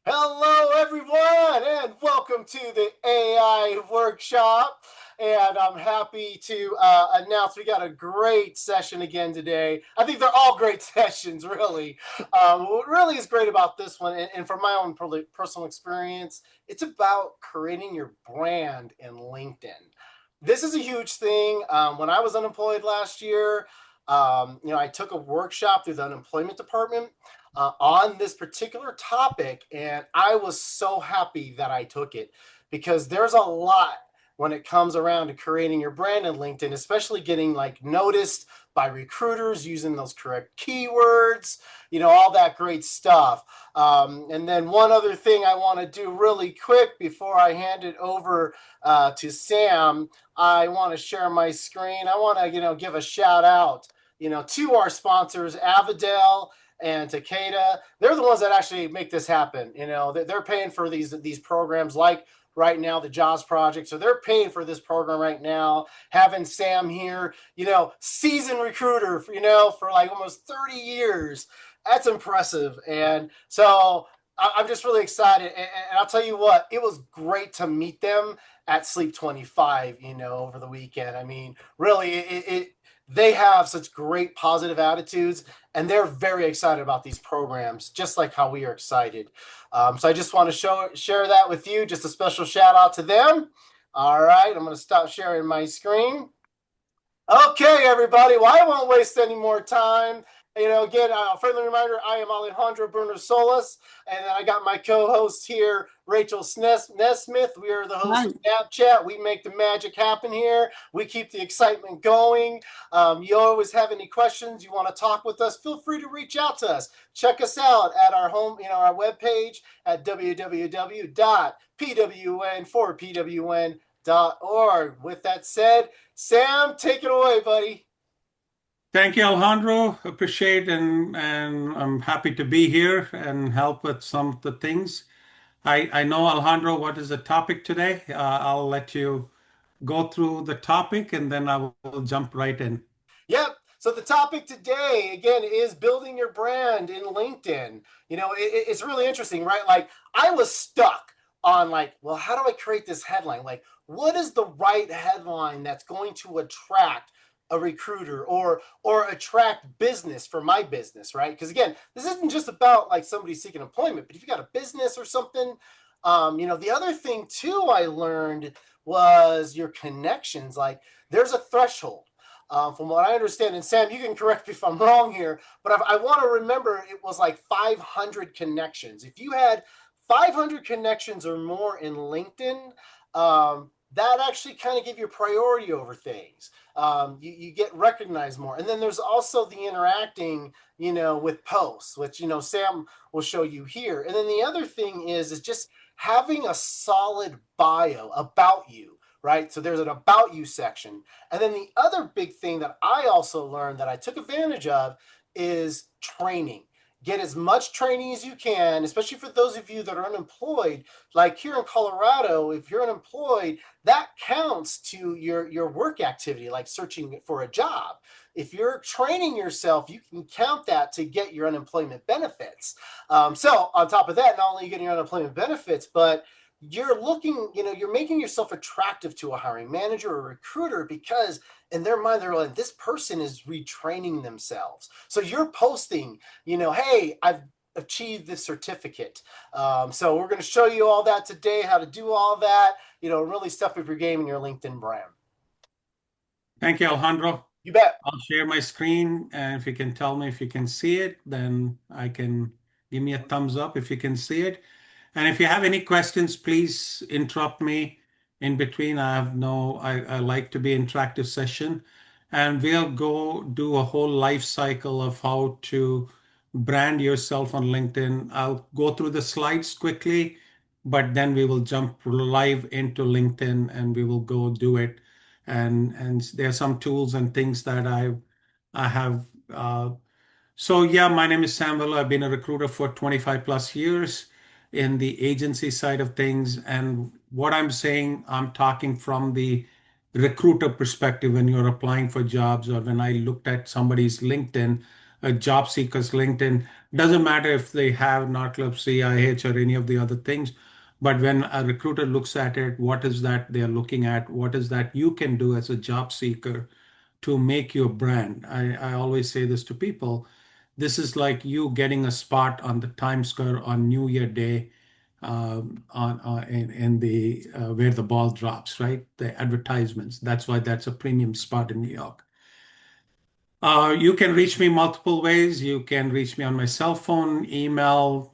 Hello, everyone, and welcome to the AI workshop. And I'm happy to announce we got a great session again today. I think they're all great sessions, really. What really is great about this one, and from my own personal experience, it's about creating your brand in LinkedIn. This is a huge thing. When I was unemployed last year, I took a workshop through the unemployment department on this particular topic, and I was so happy that I took it because there's a lot when it comes around to creating your brand in LinkedIn, especially getting like noticed by recruiters using those correct keywords, all that great stuff. And then one other thing I want to do really quick before I hand it over to Sam, I want to share my screen. I want to, give a shout out, to our sponsors, Avidel and Takeda. They're the ones that actually make this happen. They're paying for these programs like right now the Jobs Project. So they're paying for this program right now. Having Sam here, seasoned recruiter, for like almost 30 years. That's impressive. And so I'm just really excited. And I'll tell you what, it was great to meet them at Sleep 25, over the weekend. I mean, really, they have such great positive attitudes, and they're very excited about these programs, just like how we are excited. So I just want to share that with you. Just a special shout out to them. All right, I'm going to stop sharing my screen. Okay, everybody. Well, I won't waste any more time. Again, a friendly reminder, I am Alejandro Bruner Solis, and then I got my co-host here, Rachel Nesmith. We are the host Hi. of Snapchat. We make the magic happen here. We keep the excitement going. You always have any questions, you want to talk with us, feel free to reach out to us. Check us out at our home, our webpage at www.pwn4pwn.org. With that said, Sam, take it away, buddy. Thank you, Alejandro. Appreciate and I'm happy to be here and help with some of the things. I know, Alejandro, what is the topic today? I'll let you go through the topic and then I will jump right in. Yep. So the topic today, again, is building your brand in LinkedIn. It's really interesting, right? Like I was stuck on like, well, how do I create this headline? Like, what is the right headline that's going to attract a recruiter or attract business for my business, right? Because again, this isn't just about like somebody seeking employment, but if you got a business or something, the other thing too I learned was your connections. Like there's a threshold from what I understand. And Sam, you can correct me if I'm wrong here, but I want to remember it was like 500 connections. If you had 500 connections or more in LinkedIn, that actually kind of give you priority over things. You get recognized more. And then there's also the interacting, with posts, which, Sam will show you here. And then the other thing is just having a solid bio about you, right? So there's an about you section. And then the other big thing that I also learned that I took advantage of is training. Get as much training as you can, especially for those of you that are unemployed. Like here in Colorado, if you're unemployed, that counts to your work activity, like searching for a job. If you're training yourself, you can count that to get your unemployment benefits. So on top of that, not only are you getting your unemployment benefits, but you're making yourself attractive to a hiring manager or recruiter because in their mind, they're like, this person is retraining themselves. So you're posting, hey, I've achieved this certificate. So we're going to show you all that today, how to do all that, really step up your game in your LinkedIn brand. Thank you, Alejandro. You bet. I'll share my screen and if you can tell me if you can see it, then I can give me a thumbs up if you can see it. And if you have any questions, please interrupt me in between. I like to be interactive session. And we'll go do a whole life cycle of how to brand yourself on LinkedIn. I'll go through the slides quickly, but then we will jump live into LinkedIn and we will go do it. And there are some tools and things that I have. So yeah, my name is Samuel. I've been a recruiter for 25 plus years in the agency side of things. And what I'm saying, I'm talking from the recruiter perspective when you're applying for jobs or when I looked at somebody's LinkedIn, a job seeker's LinkedIn. Doesn't matter if they have narcolepsy, IH, or any of the other things. But when a recruiter looks at it, what is that they're looking at? What is that you can do as a job seeker to make your brand? I always say this to people. This is like you getting a spot on the Times Square on New Year Day, on in the where the ball drops, right? The advertisements. That's why that's a premium spot in New York. You can reach me multiple ways. You can reach me on my cell phone, email,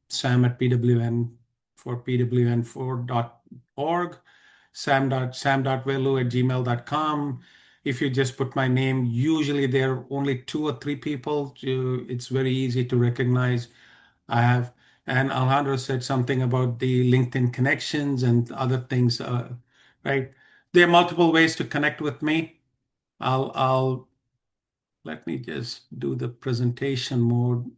sam at pwn for pwn4.org, sam.velu@gmail.com. If you just put my name, usually there are only two or three people. It's very easy to recognize. I have, and Alejandro said something about the LinkedIn connections and other things, right? There are multiple ways to connect with me. I'll let me just do the presentation mode.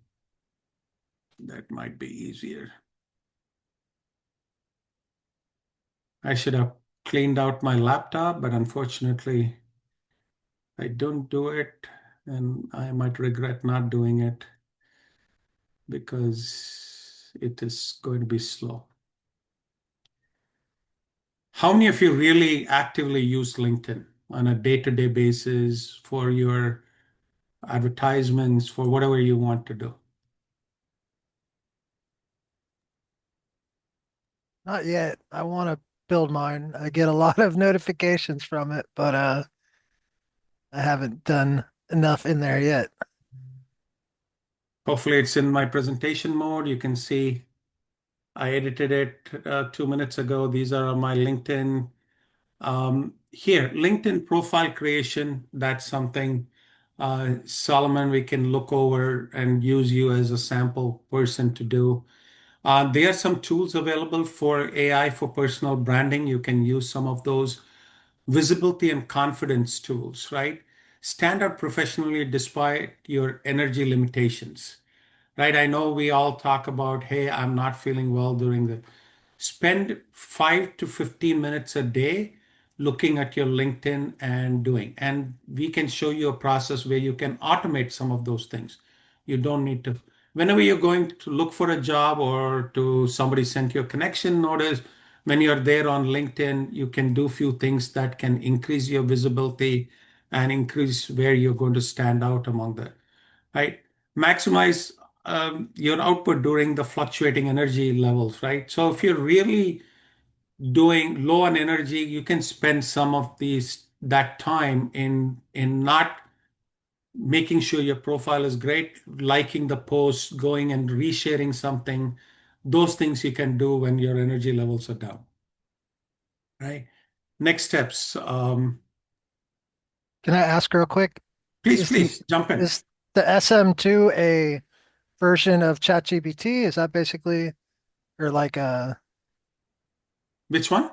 That might be easier. I should have cleaned out my laptop, but unfortunately, I don't do it, and I might regret not doing it because it is going to be slow. How many of you really actively use LinkedIn on a day-to-day basis for your advertisements, for whatever you want to do? Not yet. I want to build mine. I get a lot of notifications from it, but I haven't done enough in there yet. Hopefully, it's in my presentation mode. You can see I edited it 2 minutes ago. These are on my LinkedIn. Here, LinkedIn profile creation. That's something, Solomon, we can look over and use you as a sample person to do. There are some tools available for AI for personal branding. You can use some of those visibility and confidence tools, right? Stand out professionally despite your energy limitations, right? I know we all talk about, hey, I'm not feeling well during the spend 5 to 15 minutes a day looking at your LinkedIn and doing. And we can show you a process where you can automate some of those things. You don't need to, whenever you're going to look for a job or to somebody sent you a connection notice, when you're there on LinkedIn, you can do a few things that can increase your visibility and increase where you're going to stand out among the, right? Maximize your output during the fluctuating energy levels, right? So if you're really doing low on energy, you can spend some of these that time in not making sure your profile is great, liking the post, going and resharing something. Those things you can do when your energy levels are down, right? Next steps. Can I ask real quick? Please, Is the please jump in. is the SM2 a version of ChatGPT? Is that basically or like Which one?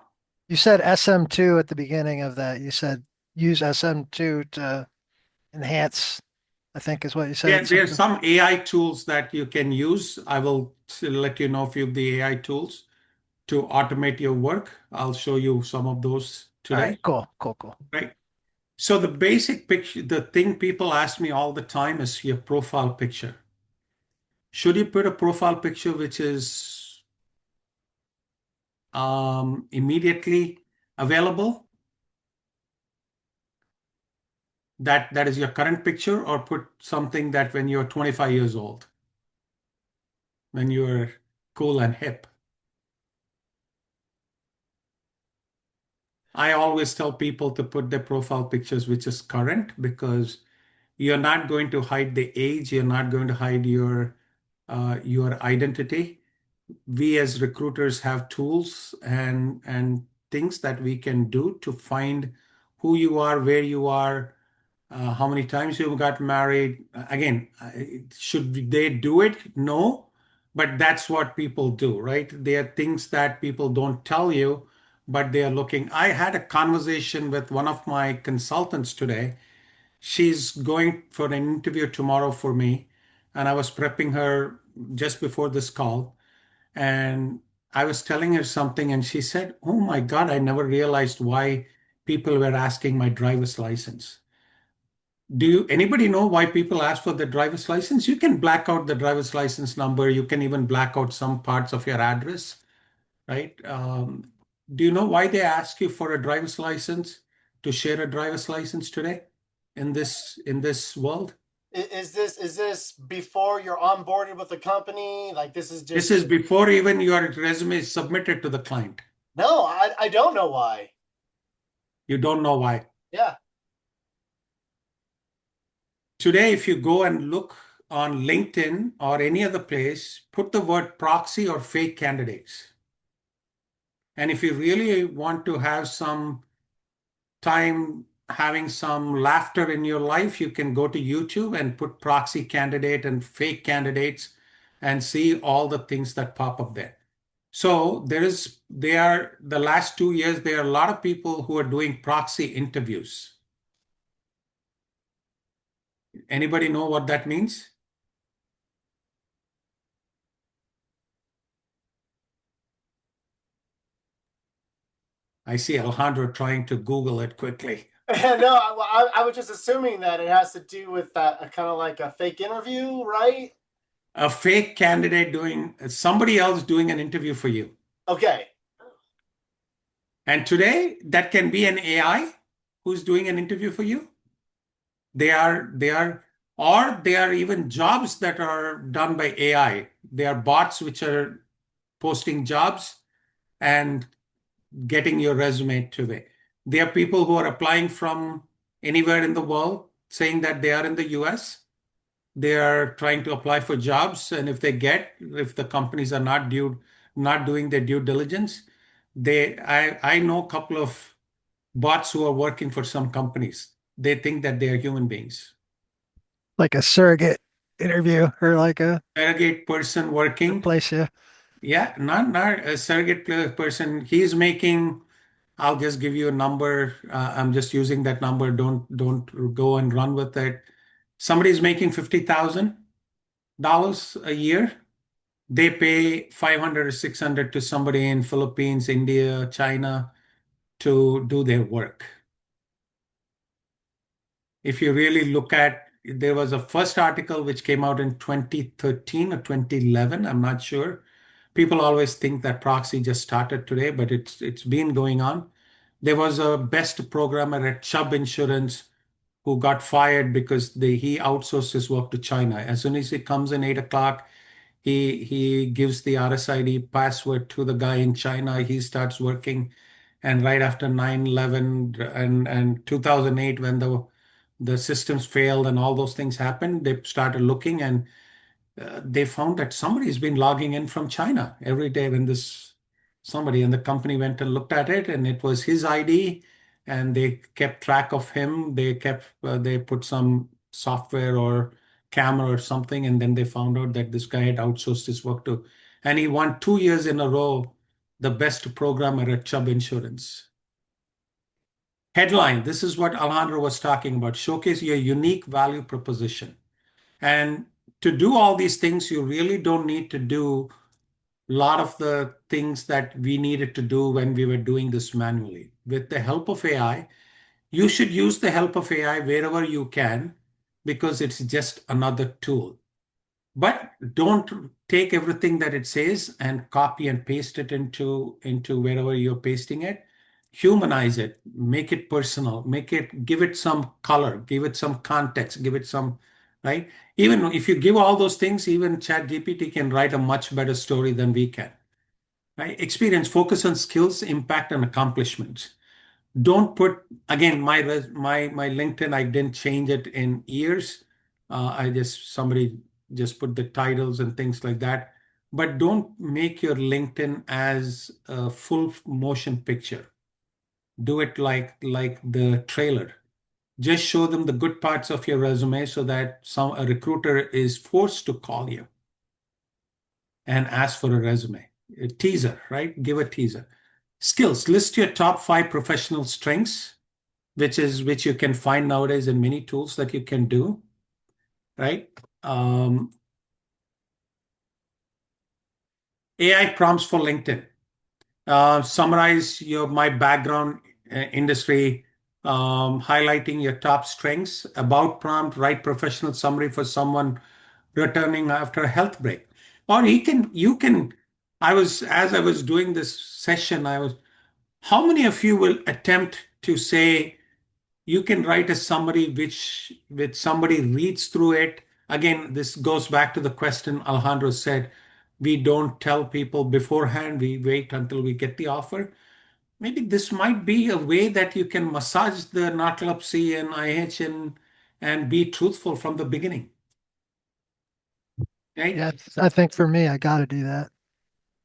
you said SM2 at the beginning of that. You said use SM2 to enhance, I think is what you said, There are something. some AI tools that you can use. I will let you know a few of the AI tools to automate your work. I'll show you some of those All right, today, cool, cool, cool. right? So the basic picture, the thing people ask me all the time is your profile picture. Should you put a profile picture which is immediately available? That is your current picture, or put something that when you're 25 years old, when you're cool and hip. I always tell people to put their profile pictures which is current because you're not going to hide the age, you're not going to hide your identity. We as recruiters have tools and things that we can do to find who you are, where you are, how many times you got married. Again, should they do it? No, but that's what people do, right? There are things that people don't tell you, but they are looking. I had a conversation with one of my consultants today. She's going for an interview tomorrow for me, and I was prepping her just before this call, and I was telling her something, and she said, "Oh my God, I never realized why people were asking my driver's license." Do you anybody know why people ask for the driver's license? You can black out the driver's license number. You can even black out some parts of your address, right? Do you know why they ask you for a driver's license to share a driver's license today in this world? Is this before you're onboarded with the company? Like this is This just is before even your resume is submitted to the client. no, I don't know why. You don't know why. Yeah. Today, if you go and look on LinkedIn or any other place, put the word proxy or fake candidates. And if you really want to have some time having some laughter in your life, you can go to YouTube and put proxy candidate and fake candidates and see all the things that pop up there. So the last 2 years, there are a lot of people who are doing proxy interviews. Anybody know what that means? I see Alejandro trying to Google it quickly. No, I was just assuming that it has to do with that kind of like a fake interview, right? A fake candidate doing somebody else doing an interview for you. Okay. And today, that can be an AI who's doing an interview for you. Or they are even jobs that are done by AI. They are bots which are posting jobs and getting your resume today. There are people who are applying from anywhere in the world saying that they are in the US. They are trying to apply for jobs, and if the companies are not doing their due diligence, I know a couple of bots who are working for some companies. They think that they are human beings. Like a surrogate interview or like a Surrogate person working. replace you. Yeah, not a surrogate person. He's making. I'll just give you a number. I'm just using that number. Don't go and run with it. Somebody's making $50,000 a year. They pay 500 or 600 to somebody in Philippines, India, China to do their work. If you really look at, there was a first article which came out in 2013 or 2011, I'm not sure. People always think that proxy just started today, but it's been going on. There was a best programmer at Chubb Insurance who got fired because he outsourced his work to China. As soon as he comes in 8 o'clock, he gives the RSID password to the guy in China. He starts working, and right after 9/11 and 2008, when the systems failed and all those things happened, they started looking, and they found that somebody's been logging in from China every day when this somebody and the company went and looked at it, and it was his ID, and they kept track of him. They put some software or camera or something, and then they found out that this guy had outsourced his work to, and he won 2 years in a row the best programmer at Chubb Insurance. Headline: This is what Alejandro was talking about. Showcase your unique value proposition. And to do all these things, you really don't need to do a lot of the things that we needed to do when we were doing this manually. With the help of AI, you should use the help of AI wherever you can because it's just another tool. But don't take everything that it says and copy and paste it into wherever you're pasting it. Humanize it, make it personal, give it some color, give it some context, give it some, right? Even if you give all those things, even ChatGPT can write a much better story than we can. Right? Experience, focus on skills, impact, and accomplishments. Don't put, again, my LinkedIn, I didn't change it in years. Somebody just put the titles and things like that. But don't make your LinkedIn as a full motion picture. Do it like the trailer. Just show them the good parts of your resume so that a recruiter is forced to call you and ask for a resume. A teaser, right? Give a teaser. Skills. List your top 5 professional strengths, which you can find nowadays in many tools that you can do, right? AI prompts for LinkedIn. Summarize my background, industry. highlighting your top strengths, about prompt, write professional summary for someone returning after a health break. Or you can, as I was doing this session, how many of you will attempt to say, you can write a summary which somebody reads through it. Again, this goes back to the question Alejandro said, we don't tell people beforehand, we wait until we get the offer. Maybe this might be a way that you can massage the narcolepsy and IH and be truthful from the beginning, right? Yeah, I think for me, I got to do that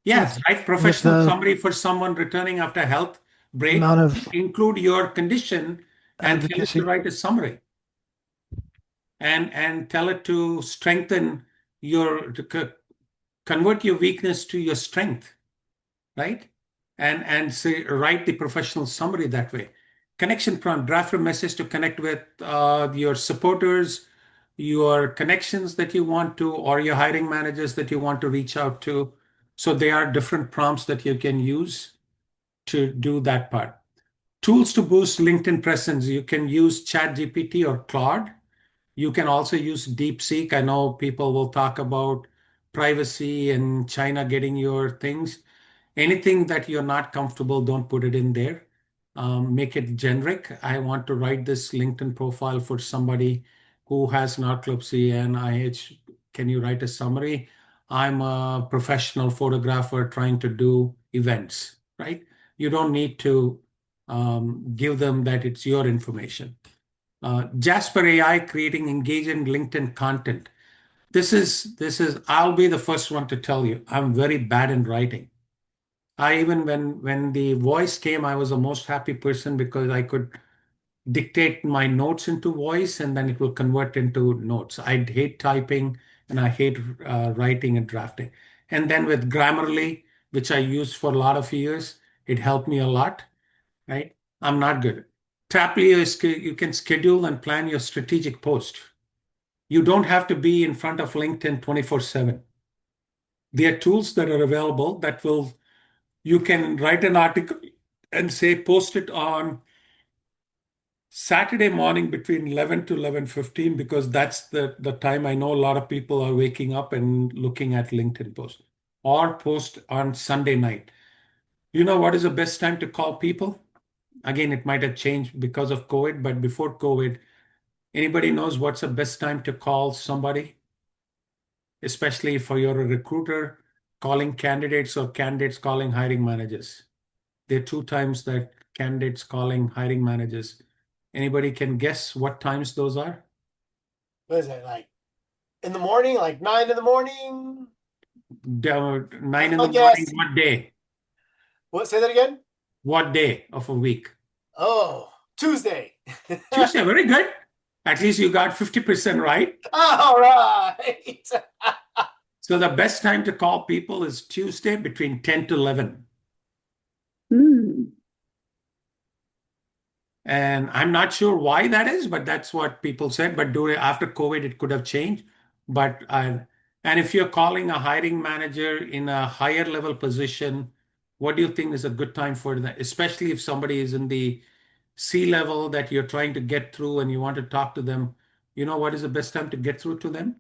Yes, with write with professional the summary for someone returning after health break. amount of Include your condition and tell it to advocacy. write a summary and tell it to strengthen to convert your weakness to your strength, right? And say write the professional summary that way. Connection prompt, draft a message to connect with your supporters, your connections that you want to, or your hiring managers that you want to reach out to. So there are different prompts that you can use to do that part. Tools to boost LinkedIn presence. You can use ChatGPT or Claude. You can also use DeepSeek. I know people will talk about privacy and China getting your things. Anything that you're not comfortable, don't put it in there. Make it generic. I want to write this LinkedIn profile for somebody who has narcolepsy and IH. Can you write a summary? I'm a professional photographer trying to do events, right? You don't need to give them that it's your information. Jasper AI creating engaging LinkedIn content. I'll be the first one to tell you, I'm very bad in writing. I even when the voice came, I was the most happy person because I could dictate my notes into voice and then it will convert into notes. I hate typing and I hate writing and drafting. And then with Grammarly, which I used for a lot of years, it helped me a lot, right? I'm not good. Taplio is you can schedule and plan your strategic post. You don't have to be in front of LinkedIn 24/7. There are tools that are available that will you can write an article and say post it on Saturday morning between 11 to 11:15 because that's the time I know a lot of people are waking up and looking at LinkedIn posts or post on Sunday night. You know what is the best time to call people? Again, it might have changed because of COVID, but before COVID, anybody knows what's the best time to call somebody, especially if you're a recruiter calling candidates or candidates calling hiring managers? There are two times that candidates calling hiring managers. Anybody can guess what times those are? What is it, like in the morning, like 9 in the morning? Nine in the I'll morning, guess. what day? What? Say that again. What day of a week? Oh, Tuesday. Tuesday, very good. At least you got 50% right. All right. So the best time to call people is Tuesday between 10 to 11. Mm. And I'm not sure why that is, but that's what people said. But after COVID, it could have changed. But and if you're calling a hiring manager in a higher level position, what do you think is a good time for that? Especially if somebody is in the C level that you're trying to get through and you want to talk to them, you know what is the best time to get through to them?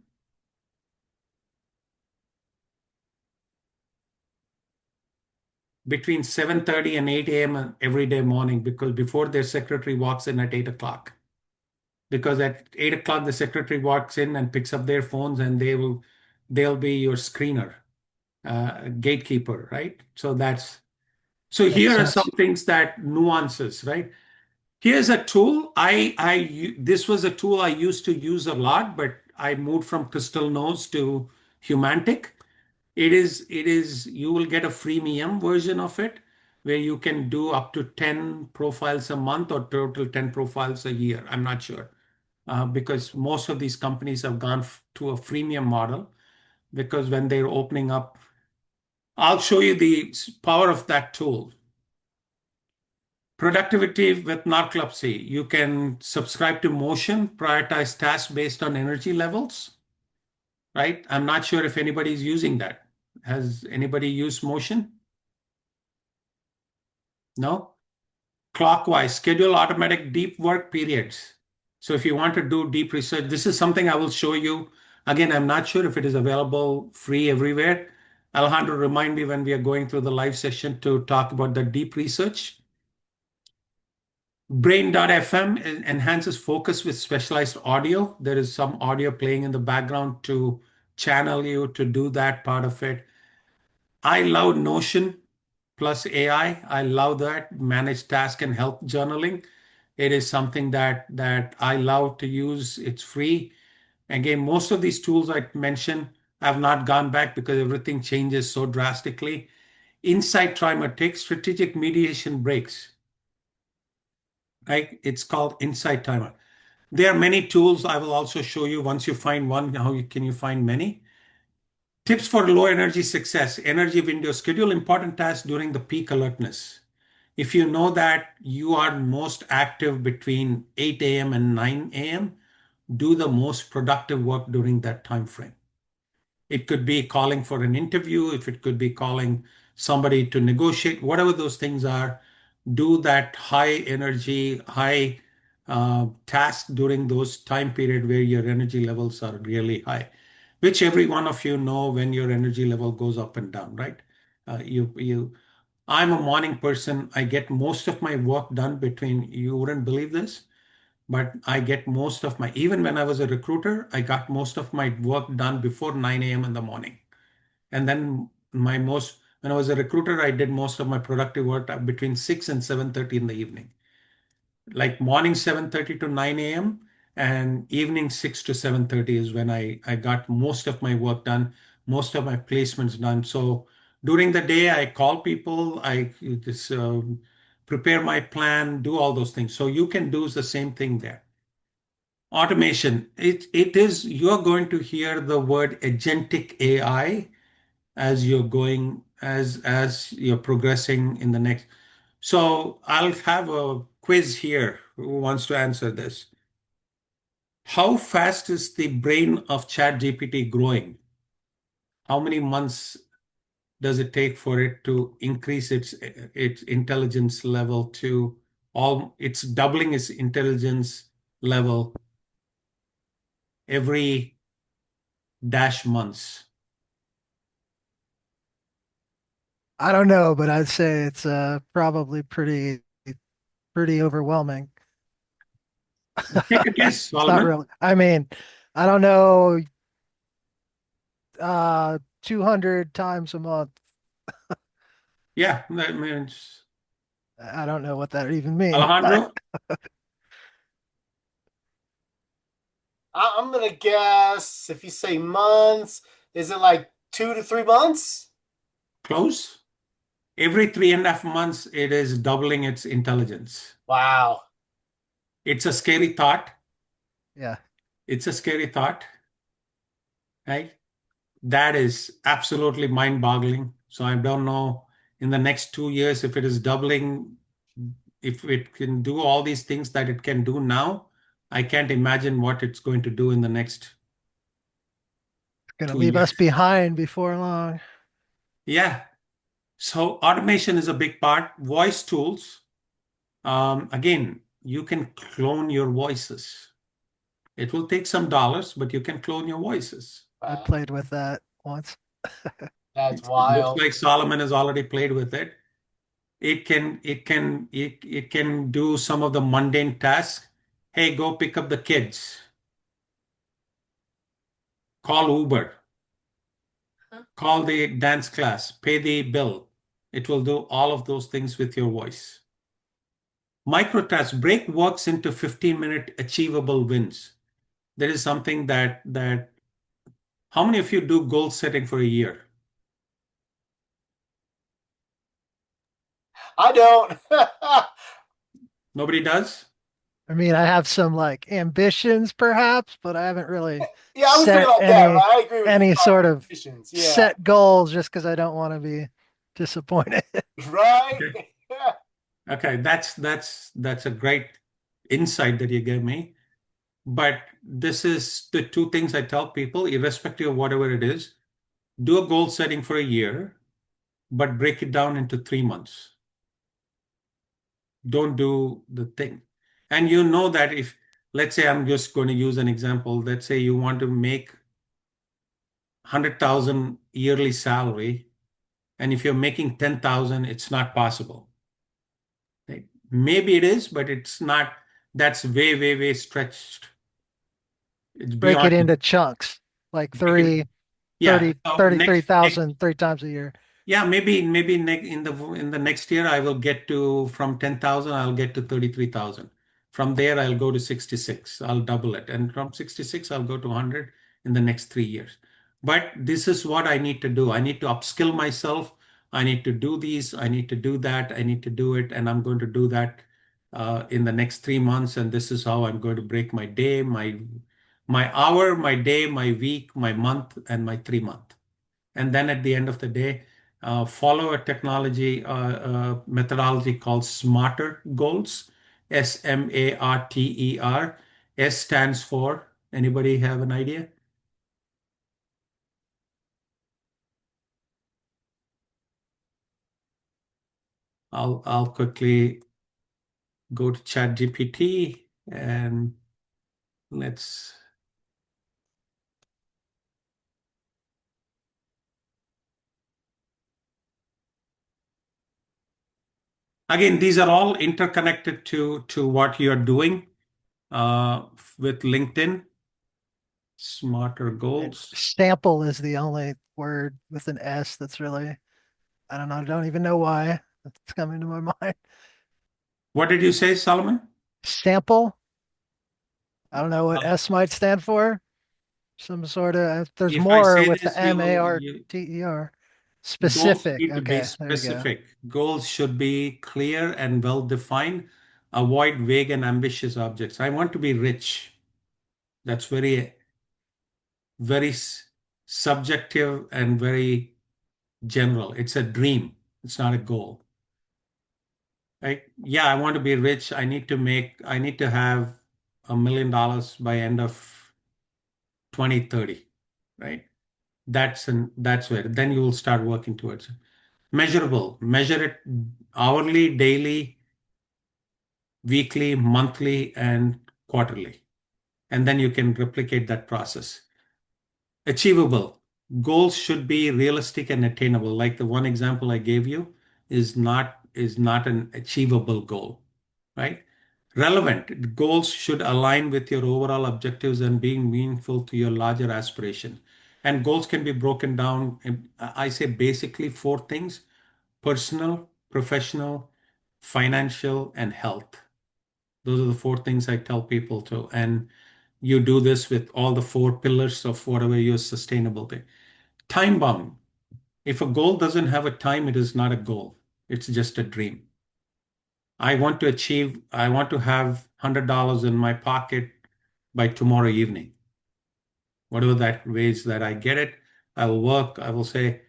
Between 7:30 and 8 a.m. every day morning, because before their secretary walks in at 8 o'clock. Because at 8 o'clock, the secretary walks in and picks up their phones and they'll be your screener, gatekeeper, right? So Makes here are some sense. things that nuances, right? Here's a tool. This was a tool I used to use a lot, but I moved from Crystal Nose to Humantic. You will get a freemium version of it where you can do up to 10 profiles a month or total 10 profiles a year. I'm not sure. Because most of these companies have gone to a freemium model because when they're opening up, I'll show you the power of that tool. Productivity with narcolepsy. You can subscribe to Motion, prioritize tasks based on energy levels, right? I'm not sure if anybody's using that. Has anybody used Motion? No? clockwise, schedule automatic deep work periods. So if you want to do deep research, this is something I will show you. Again, I'm not sure if it is available free everywhere. Alejandro, remind me when we are going through the live session to talk about the deep research. Brain.fm enhances focus with specialized audio. There is some audio playing in the background to channel you to do that part of it. I love Notion plus AI. I love that. Manage task and health journaling. It is something that I love to use. It's free. Again, most of these tools I mentioned, I've not gone back because everything changes so drastically. Insight Timer, take strategic mediation breaks. Right? It's called Insight Timer. There are many tools. I will also show you once you find one, can you find many? Tips for low energy success, energy window, schedule important tasks during the peak alertness. If you know that you are most active between 8 a.m. and 9 a.m., do the most productive work during that time frame. It could be calling for an interview, if it could be calling somebody to negotiate, whatever those things are, do that high energy, high task during those time period where your energy levels are really high, which every one of you know when your energy level goes up and down, right? I'm a morning person. I get most of my work done between, you wouldn't believe this, but I get most of my, even when I was a recruiter, I got most of my work done before 9 a.m. in the morning. And then when I was a recruiter, I did most of my productive work between 6 and 7:30 in the evening. Like morning 7:30 to 9 a.m. and evening 6 to 7:30 is when I got most of my work done, most of my placements done. So during the day, I call people, I just prepare my plan, do all those things. So you can do the same thing there. Automation. You're going to hear the word agentic AI as you're going, as you're progressing in the next. So I'll have a quiz here. Who wants to answer this? How fast is the brain of ChatGPT growing? How many months does it take for it to increase its intelligence level to it's doubling its intelligence level every dash months? I don't know, but I'd say it's probably pretty overwhelming. Take a guess, It's not Solomon. really. I mean, I don't know, 200 times a month. Yeah, that means I don't know what that even means, but Alejandro, I'm gonna guess if you say months, is it like 2 to 3 months? close. Every 3.5 months, it is doubling its intelligence. Wow. It's a scary thought. yeah, It's a scary thought, right? That is absolutely mind-boggling. So I don't know in the next 2 years if it is doubling, if it can do all these things that it can do now. I can't imagine what it's going to do in the next it's gonna two leave us years. behind before long. Yeah. So automation is a big part. Voice tools. Again, you can clone your voices. It will take some dollars, but you can clone your voices. I Wow. played with that once. That's It looks wild. like Solomon has already played with it. It can do some of the mundane tasks. Hey, go pick up the kids. Call Uber. Call the dance class. Pay the bill. It will do all of those things with your voice. Microtasks break works into 15-minute achievable wins. There is something that how many of you do goal setting for a year? I don't. Nobody does? I mean, I have some like ambitions perhaps, but I haven't really Yeah, I was thinking set like that, right? I agree with you any on sort of ambitions. Yeah. set goals just because I don't want to be disappointed. Right? Okay. Okay, that's a great insight that you gave me. But this is the two things I tell people, irrespective of whatever it is, do a goal setting for a year, but break it down into 3 months. Don't do the thing. And you know that if, let's say, I'm just going to use an example. Let's say you want to make 100,000 yearly salary, and if you're making 10,000, it's not possible. Right? Maybe it is, but it's not. That's way, way, way stretched. It's Break beyond. it into chunks, like Yeah. So 33,000 3 times a year. yeah, maybe in the next year I will get to from 10,000 I'll get to 33,000. From there I'll go to 66. I'll double it, and from 66 I'll go to 100 in the next 3 years. But this is what I need to do. I need to upskill myself. I need to do these. I need to do that. I need to do it, and I'm going to do that in the next 3 months. And this is how I'm going to break my day, my hour, my day, my week, my month, and my 3 month. And then at the end of the day, follow a technology methodology called smarter goals. SMARTER. S stands for, anybody have an idea? I'll quickly go to ChatGPT and let's. Again, these are all interconnected to what you're doing uh, with LinkedIn. Smarter And goals. sample is the only word with an S that's really, I don't know, I don't even know why it's coming to my mind. What did you say, Solomon? Sample, I don't know what S might stand for. Some sort of, there's If I more say with the this, you MARTER. goals Specific. need to be Okay, there you go. specific. Goals should be clear and well defined. Avoid vague and ambitious objects. I want to be rich. That's very, very subjective and very general. It's a dream. It's not a goal. Right? Yeah, I want to be rich. I need to have $1 million by end of 2030. Right? That's where then you will start working towards it. Measurable, measure it hourly, daily, weekly, monthly, and quarterly. And then you can replicate that process. Achievable. Goals should be realistic and attainable. Like the one example I gave you is not an achievable goal, right? Relevant. Goals should align with your overall objectives and being meaningful to your larger aspiration. And goals can be broken down, I say basically four things: personal, professional, financial, and health. Those are the four things I tell people to. And you do this with all the four pillars of whatever your sustainability. Time bound. If a goal doesn't have a time, it is not a goal. It's just a dream. I want to have $100 in my pocket by tomorrow evening. Whatever that ways that I get it, I will work. I will say,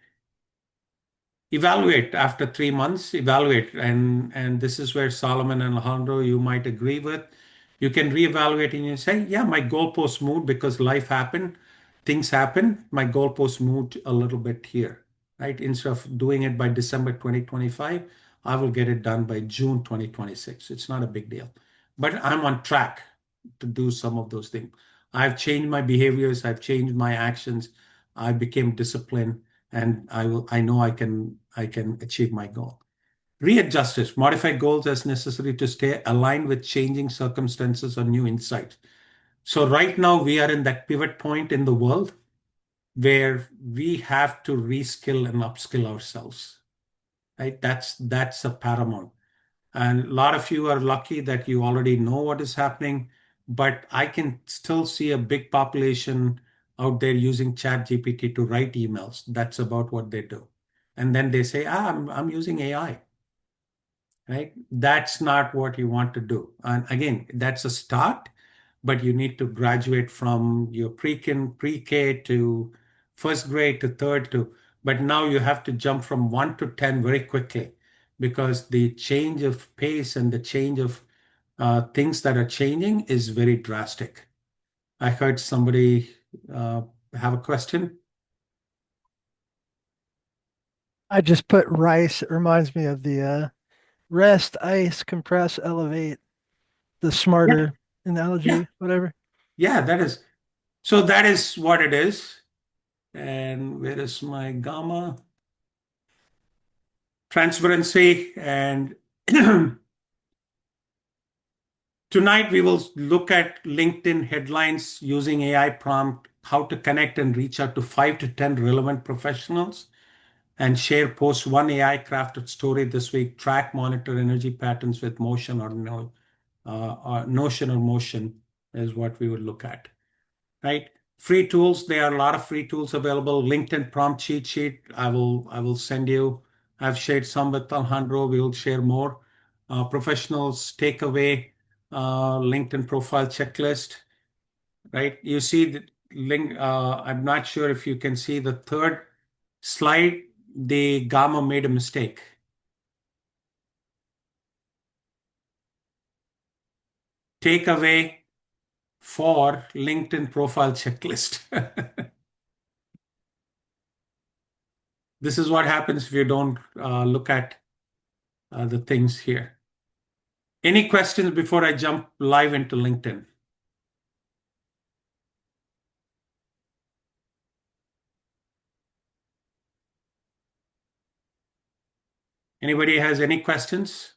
evaluate after 3 months, evaluate. And this is where Solomon and Alejandro, you might agree with. You can reevaluate and you say, yeah, my goalpost moved because life happened, things happen. My goalpost moved a little bit here, right? Instead of doing it by December 2025, I will get it done by June 2026. It's not a big deal, but I'm on track to do some of those things. I've changed my behaviors, I've changed my actions, I became disciplined, and I know I can achieve my goal. Readjust it, modify goals as necessary to stay aligned with changing circumstances or new insights. So right now we are in that pivot point in the world where we have to reskill and upskill ourselves. Right? That's a paramount. And a lot of you are lucky that you already know what is happening, but I can still see a big population out there using ChatGPT to write emails. That's about what they do. And then they say, I'm using AI, right? That's not what you want to do. And again, that's a start, but you need to graduate from your pre-K to first grade to third to, but now you have to jump from 1 to 10 very quickly because the change of pace and the change of things that are changing is very drastic. I heard somebody uh, have a question. I just put rice. It reminds me of rest, ice, compress, elevate, the Yeah, smarter yeah, analogy, whatever. yeah, that is. So that is what it is. And where is my gamma? Transparency. And tonight we will look at LinkedIn headlines using AI prompt, how to connect and reach out to 5 to 10 relevant professionals, and share post one AI crafted story this week. Track, monitor energy patterns with motion or no, or notion or motion is what we would look at, right? Free tools. There are a lot of free tools available. LinkedIn prompt cheat sheet. I will send you. I've shared some with Alejandro. We will share more. Professionals takeaway. LinkedIn profile checklist. Right. You see the link. I'm not sure if you can see the third slide. The Gamma made a mistake. Takeaway for LinkedIn profile checklist. This is what happens if you don't look at the things here. Any questions before I jump live into LinkedIn? Anybody has any questions?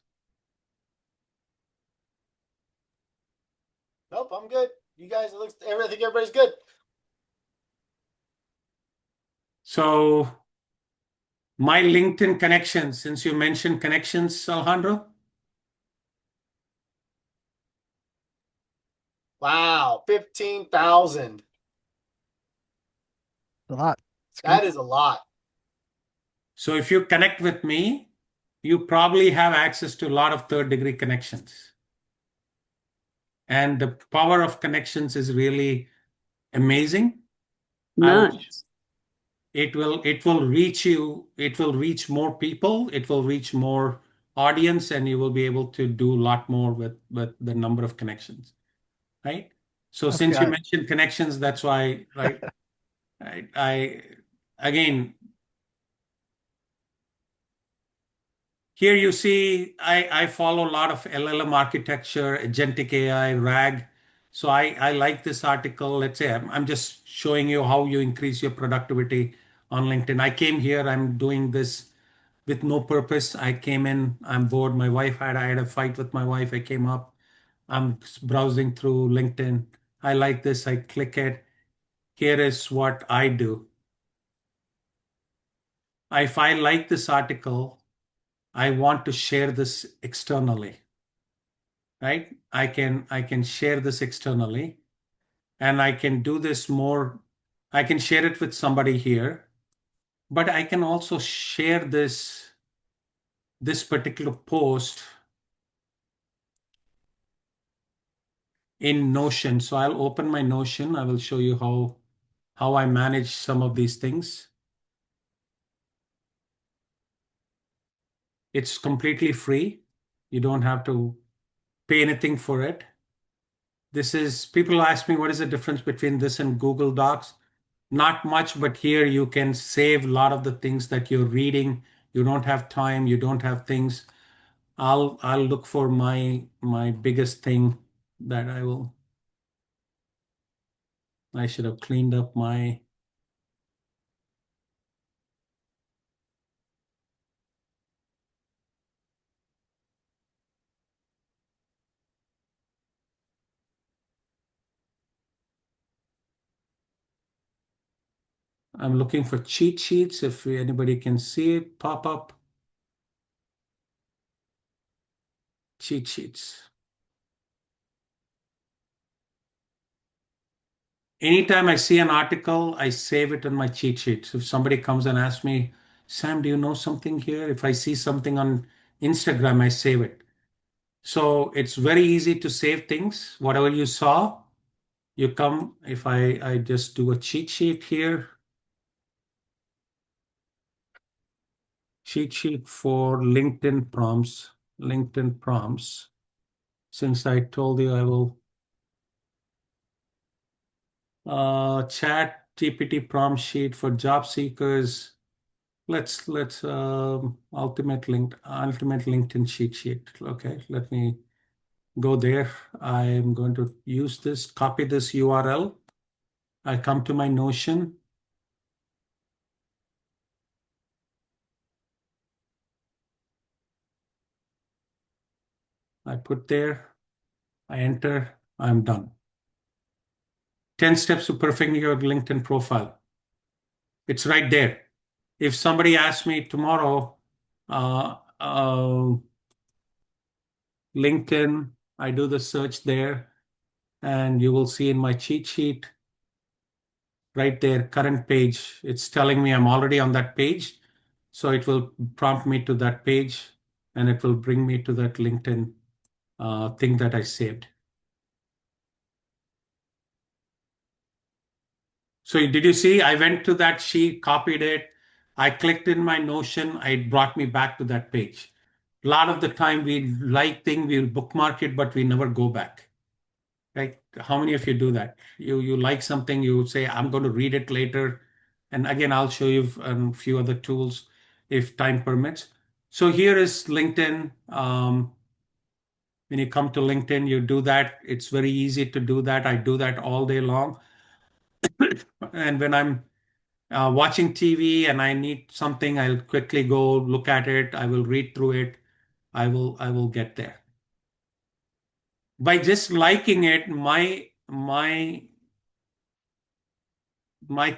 Nope, I'm good. You guys, it looks. I think everybody's good. So my LinkedIn connections, since you mentioned connections, Alejandro. Wow, 15,000. A lot. It's good. That is a lot. So if you connect with me, you probably have access to a lot of third degree connections. And the power of connections is really amazing. I will Nice. it will reach you, it will reach more people, it will reach more audience, and you will be able to do a lot more with the number of connections, right? So I've since you got mentioned connections, that's why, right? I again, here you see I follow a lot of LLM architecture, agentic AI, RAG. So I like this article. Let's say I'm just showing you how you increase your productivity on LinkedIn. I came here, I'm doing this with no purpose. I came in, I'm bored. I had a fight with my wife. I came up, I'm browsing through LinkedIn. I like this. I click it. Here is what I do. If I like this article, I want to share this externally, right? I can share this externally, and I can do this more. I can share it with somebody here, but I can also share this particular post in Notion. So I'll open my Notion. I will show you how I manage some of these things. It's completely free. You don't have to pay anything for it. This is, people ask me what is the difference between this and Google Docs? Not much, but here you can save a lot of the things that you're reading. You don't have time, you don't have things. I'll look for my biggest thing that I should have cleaned up my. I'm looking for cheat sheets. If anybody can see it, pop up cheat sheets. Anytime I see an article, I save it in my cheat sheets. If somebody comes and asks me, Sam, do you know something here? If I see something on Instagram, I save it. So it's very easy to save things. Whatever you saw, you come. If I just do a cheat sheet here, cheat sheet for LinkedIn prompts. Since I told you I will chat GPT prompt sheet for job seekers. let's ultimate LinkedIn cheat sheet. Okay, let me go there. I'm going to use this, copy this URL. I come to my Notion. I put there, I enter, I'm done. 10 steps to perfecting your LinkedIn profile. It's right there. If somebody asks me tomorrow, LinkedIn, I do the search there, and you will see in my cheat sheet right there, current page. It's telling me I'm already on that page. So it will prompt me to that page, and it will bring me to that LinkedIn thing that I saved. So did you see? I went to that sheet, copied it. I clicked in my Notion. It brought me back to that page. A lot of the time we like thing, we'll bookmark it, but we never go back. Right? How many of you do that? You like something, you say, I'm going to read it later. And again, I'll show you a few other tools if time permits. So here is LinkedIn. When you come to LinkedIn, you do that. It's very easy to do that. I do that all day long. And when I'm watching TV and I need something, I'll quickly go look at it. I will read through it. I will get there. By just liking it, my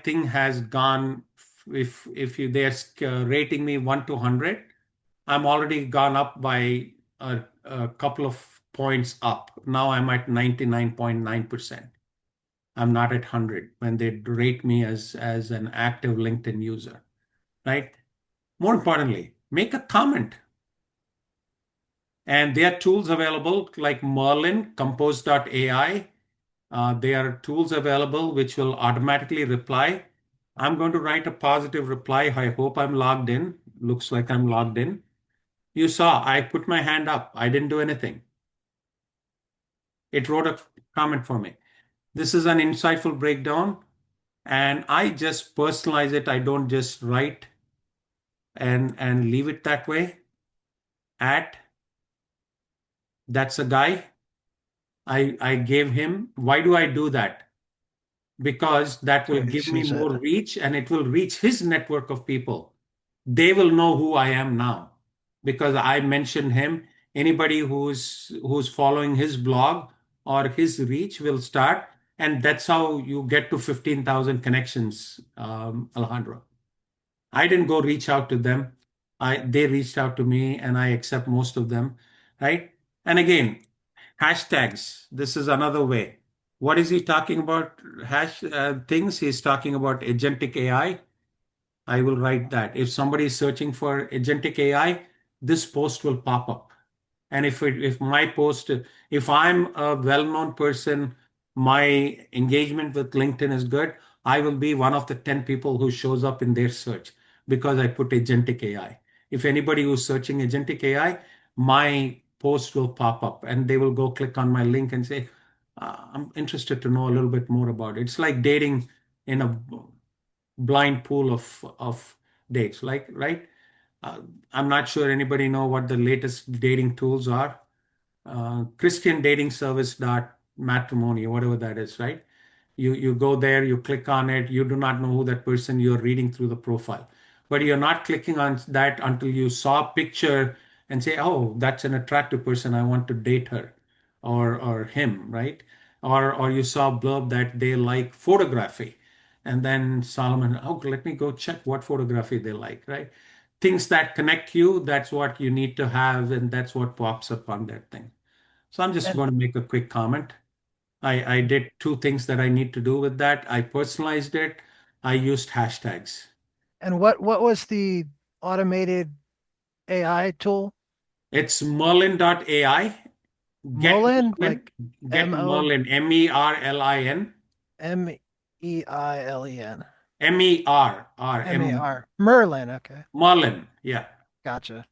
thing has gone. If you they're rating me 1 to 100, I'm already gone up by a couple of points up. Now I'm at 99.9%. I'm not at 100 when they rate me as an active LinkedIn user, right? More importantly, make a comment. And there are tools available like Merlin, Compose.ai. There are tools available which will automatically reply. I'm going to write a positive reply. I hope I'm logged in. Looks like I'm logged in. You saw I put my hand up. I didn't do anything. It wrote a comment for me. This is an insightful breakdown, and I just personalize it. I don't just write and leave it that way. At that's a guy. I gave him. Why do I do that? Because that will give me She's more reach and it will reach his network of people. They will know who I am now because I mentioned him. Anybody who's following his blog or his reach will start, and that's how you get to 15,000 connections, Alejandro. I didn't go reach out to them. They reached out to me, and I accept most of them, right? And again, hashtags. This is another way. What is he talking about? Hash things. He's talking about agentic AI. I will write that. If somebody is searching for agentic AI, this post will pop up. And if my post, if I'm a well-known person, my engagement with LinkedIn is good, I will be one of the 10 people who shows up in their search because I put agentic AI. If anybody who's searching agentic AI, my post will pop up and they will go click on my link and say, I'm interested to know a little bit more about it. It's like dating in a blind pool of dates, like, right? Uh, I'm not sure anybody know what the latest dating tools are. Christian dating service dot matrimony, whatever that is, right? You go there, you click on it, you do not know who that person, you're reading through the profile. But you're not clicking on that until you saw a picture and say, oh, that's an attractive person, I want to date her or him, right? Or you saw a blurb that they like photography. And then Solomon, oh, let me go check what photography they like, right? Things that connect you, that's what you need to have, and that's what pops up on that thing. So I'm just and going to make a quick comment. I did two things that I need to do with that. I personalized it. I used hashtags. and what was the automated AI tool? It's Merlin.ai. Get Merlin, Merlin. like Get M O Merlin. Merlin. MEILEN. Merr. MER. Merlin. Okay, Merlin. Yeah. gotcha.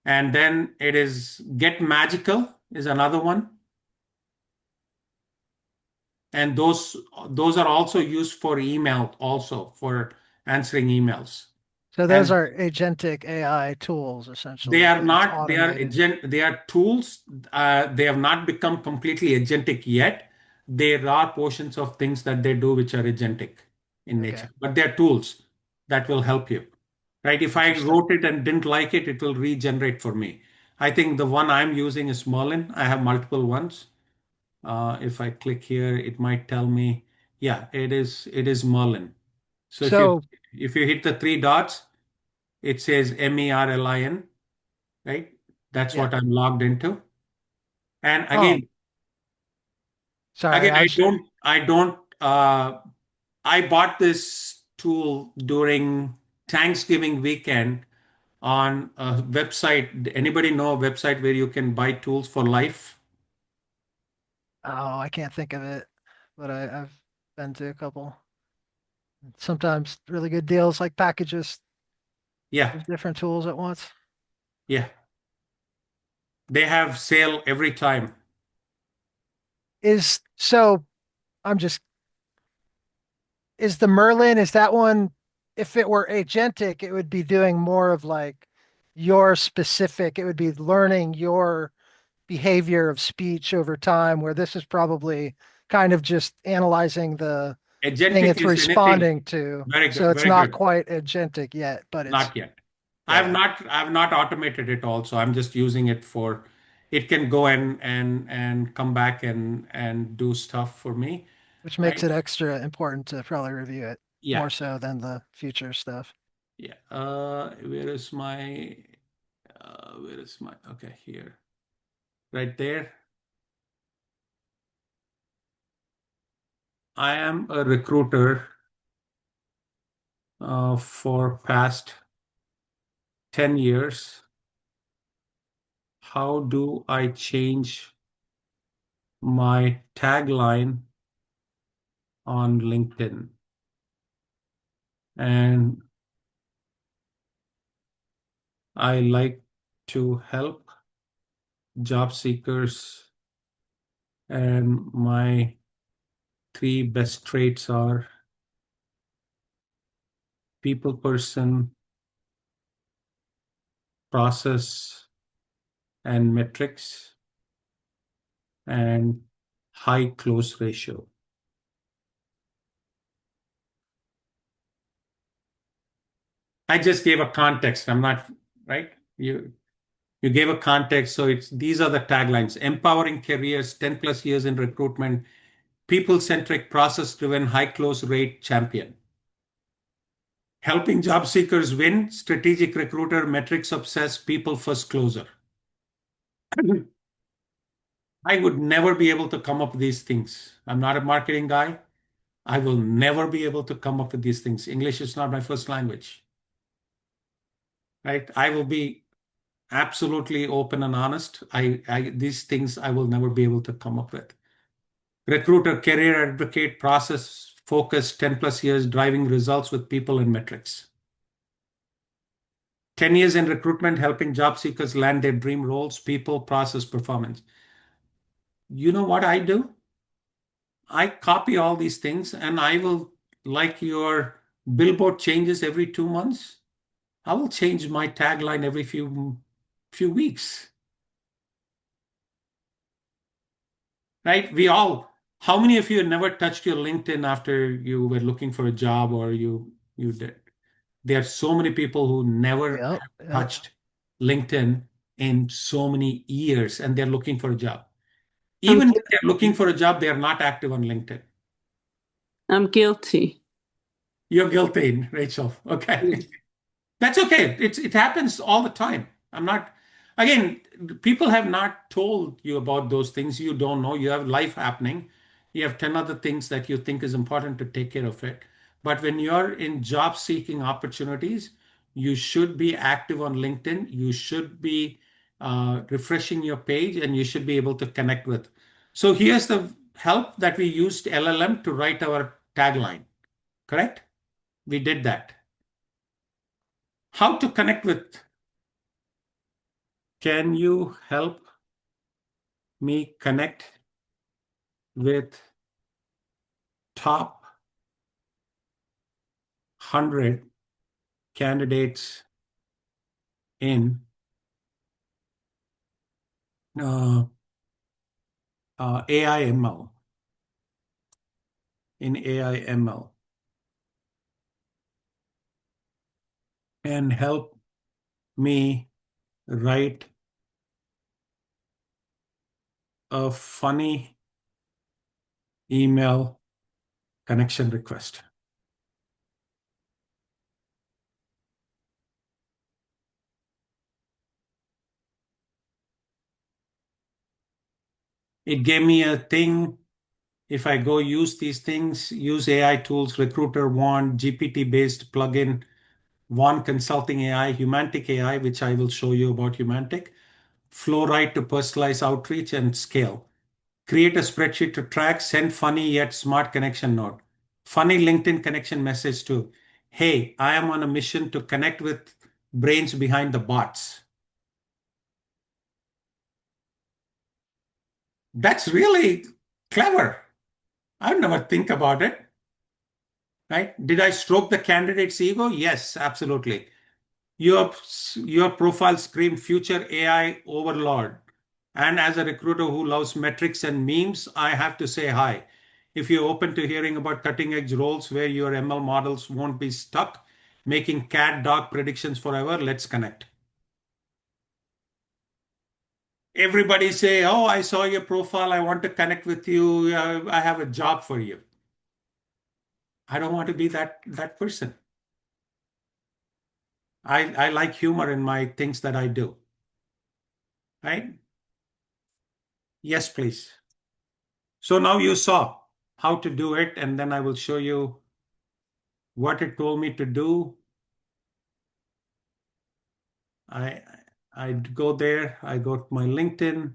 And then it is Get Magical is another one. And those are also used for email, also for answering emails. So those And are agentic AI tools, they essentially, are because it's not, automated. they are tools. They have not become completely agentic yet. There are portions of things that they do which are agentic in Okay, nature, but they're tools that will help you. Right? If I interesting. wrote it and didn't like it, it will regenerate for me. I think the one I'm using is Merlin. I have multiple ones. If I click here, it might tell me, yeah, it is Merlin. So So, if you hit the three dots, it says Merlin, right? That's yeah. what I'm logged into. And Oh, sorry. again, I was I bought this tool during Thanksgiving weekend on a website. Anybody know a website where you can buy tools for life? Oh, I can't think of it, but I've been to a couple. Sometimes really good deals, like packages Yeah, of different tools at once. yeah. They have sale every time. Is so I'm just is the Merlin, is that one, if it were agentic, it would be doing more of like your specific, it would be learning your behavior of speech over time, where this is probably kind of just analyzing the thing Agentic it's is anything. responding to. Very good, So it's very not good. quite agentic yet, but it's, Not yet. yeah, I've not automated it also. I'm just using it for it can go and come back and do stuff for me. which makes Right? it extra important to probably review it Yeah. more so than the future stuff. Yeah. Where is my okay, here. Right there. I am a recruiter for past 10 years. How do I change my tagline on LinkedIn? And I like to help job seekers, and my three best traits are people person, process, and metrics, and high close ratio. I just gave a context. I'm not right. You gave a context, so it's these are the taglines: empowering careers, 10 plus years in recruitment, people-centric, process-driven, high close rate champion. Helping job seekers win, strategic recruiter, metrics obsessed, people first closer. I would never be able to come up with these things. I'm not a marketing guy. I will never be able to come up with these things. English is not my first language, right? I will be absolutely open and honest. These things I will never be able to come up with. Recruiter, career advocate, process focused, 10 plus years, driving results with people and metrics. 10 years in recruitment, helping job seekers land their dream roles, people, process, performance. You know what I do? I copy all these things and I will, like your billboard changes every 2 months, I will change my tagline every few weeks, right? How many of you never touched your LinkedIn after you were looking for a job or you did? There are so many people who never Yep, have yep. touched LinkedIn in so many years and they're looking for a job. I'm Even when they're looking guilty. for a job, they're not active on LinkedIn. I'm guilty. You're guilty, Rachel. Okay. Yes. That's okay. It happens all the time. I'm not, again, people have not told you about those things you don't know. You have life happening. You have 10 other things that you think is important to take care of it. But when you're in job seeking opportunities, you should be active on LinkedIn. You should be refreshing your page and you should be able to connect with. So here's the help that we used LLM to write our tagline, correct? We did that. How to connect with. Can you help me connect with top 100 candidates in AI ML. In AI ML and help me write a funny email connection request. It gave me a thing. If I go use these things, use AI tools, Recruiter One, GPT-based plugin, One Consulting AI, Humantic AI, which I will show you about Humantic, Flowrite to personalize outreach and scale. Create a spreadsheet to track, send funny yet smart connection note. Funny LinkedIn connection message too. Hey, I am on a mission to connect with brains behind the bots. That's really clever. I would never think about it, right? Did I stroke the candidate's ego? Yes, absolutely. Your, your profile screamed future AI overlord. And as a recruiter who loves metrics and memes, I have to say hi. If you're open to hearing about cutting edge roles where your ML models won't be stuck making cat dog predictions forever, let's connect. Everybody say, oh, I saw your profile. I want to connect with you. I have a job for you. I don't want to be that person. I like humor in my things that I do. Right? Yes, please. So now you saw how to do it, and then I will show you what it told me to do. I I go there, I go to my LinkedIn,